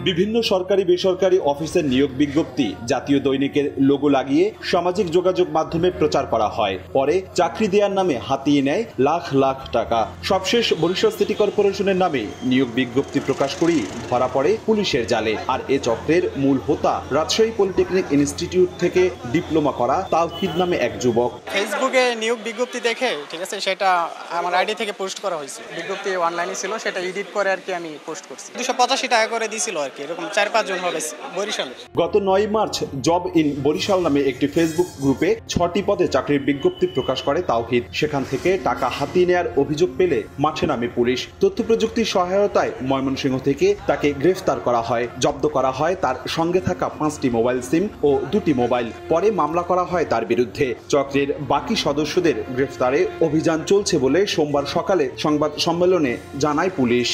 বিভিন্ন সরকারি বেসরকারি অফিসের নিয়োগ বিজ্ঞপ্তি জাতীয় দৈনিকের লোগো লাগিয়ে সামাজিক যোগাযোগ মাধ্যমে প্রচার করা হয়। পরে চাকরি দেওয়ার নামে হাতিয়ে নেয় লাখ লাখ টাকা। সবশেষ বরিশাল সিটি কর্পোরেশনের নামে নিয়োগ বিজ্ঞপ্তি প্রকাশ করেই ধরা পড়ে পুলিশের জালে। আর এ চক্রের মূল হোতা রাজশাহী পলিটেকনিক ইনস্টিটিউট থেকে ডিপ্লোমা করা তাওহিদ নামে এক যুবক। ফেসবুকে নিয়োগ বিজ্ঞপ্তি দেখে ঠিক আছে সেটা আমার আইডি থেকে পোস্ট করা হয়েছে। বিজ্ঞপ্তি অনলাইনে ছিল, সেটা এডিট করে আর কি আমি পোস্ট করছি। 285 টাকা করে দিয়েছিল আর কি, এরকম 4-5 জন হবে বরিশালে। গত 9 মার্চ জব ইন বরিশাল নামে একটি ফেসবুক গ্রুপে 6টি পদে চাকরির বিজ্ঞপ্তি প্রকাশ করে তাওহিদ। সেখান থেকে টাকা হাতিয়ে নেওয়ার অভিযোগ পেলে মাঠে নামে পুলিশ। তথ্য প্রযুক্তির সহায়তায় ময়মনসিংহ থেকে তাকে গ্রেফতার করা হয়। জব্দ করা হয় তার সঙ্গে থাকা 5টি মোবাইল সিম ও 2টি মোবাইল। পরে মামলা করা হয় তার বিরুদ্ধে। চক্রের বাকি সদস্যদের গ্রেফতারে অভিযান চলছে বলে সোমবার সকালে সংবাদ সম্মেলনে জানায় পুলিশ।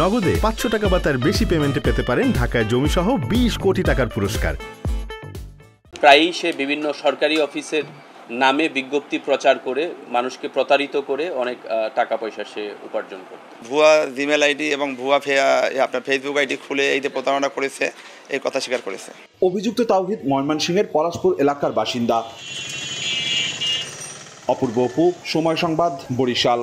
নগদে 500 টাকা বা তার বেশি পেমেন্টে পেতে পারেন ঢাকায় জমিসহ 20 কোটি টাকার পুরস্কার। প্রায়ই সে বিভিন্ন সরকারি অফিসের নামে বিজ্ঞপ্তি প্রচার করে মানুষকে প্রতারিত করে অনেক টাকা পয়সা সে উপার্জন করে। ভুয়া জিমেল আইডি এবং ভুয়া আপনার ফেসবুক আইডি খুলে এই যে প্রতারণা করেছে এই কথা স্বীকার করেছে। অভিযুক্ত তাওহিদ ময়মনসিংহের পলাশপুর এলাকার বাসিন্দা। অপূর্ব অপু, সময় সংবাদ, বরিশাল।